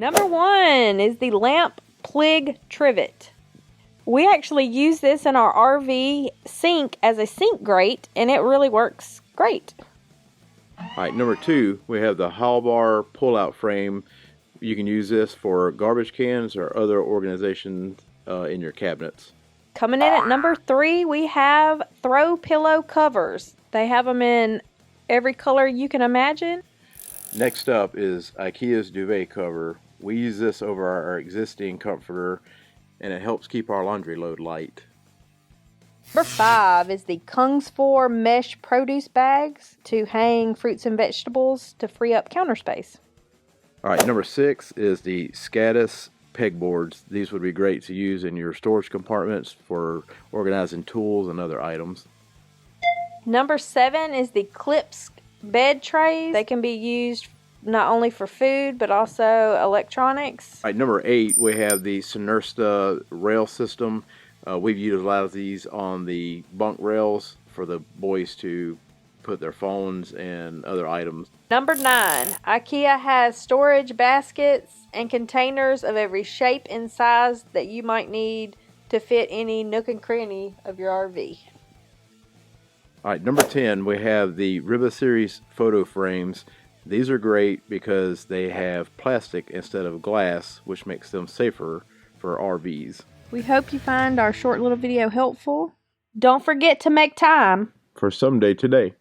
Number 1 is the lamp plig trivet. We actually use this in our RV sink as a sink grate, and it really works great. Alright, number 2, we have the Harbor pull-out frame. You can use this for garbage cans or other organizations in your cabinets. Coming in at number 3, we have throw pillow covers. They have them in every color you can imagine. Next up is Ikea's duvet cover. We use this over our existing comforter, and it helps keep our laundry load light. Number 5 is the Kungsfjord mesh produce bags to hang fruits and vegetables to free up counter space. Alright, number 6 is the Scatis Pegboards. These would be great to use in your storage compartments for organizing tools and other items. Number 7 is the Clips bed trays. They can be used not only for food but also electronics. Alright, number 8, we have the Cinera rail system. We've utilized these on the bunk rails for the boys to put their phones and other items. Number 9, Ikea has storage baskets and containers of every shape and size that you might need to fit any nook and cranny of your RV. Alright, number 10, we have the Riba Series photo frames. These are great because they have plastic instead of glass, which makes them safer for RVs. We hope you find our short little video helpful. Don't forget to make time For someday today.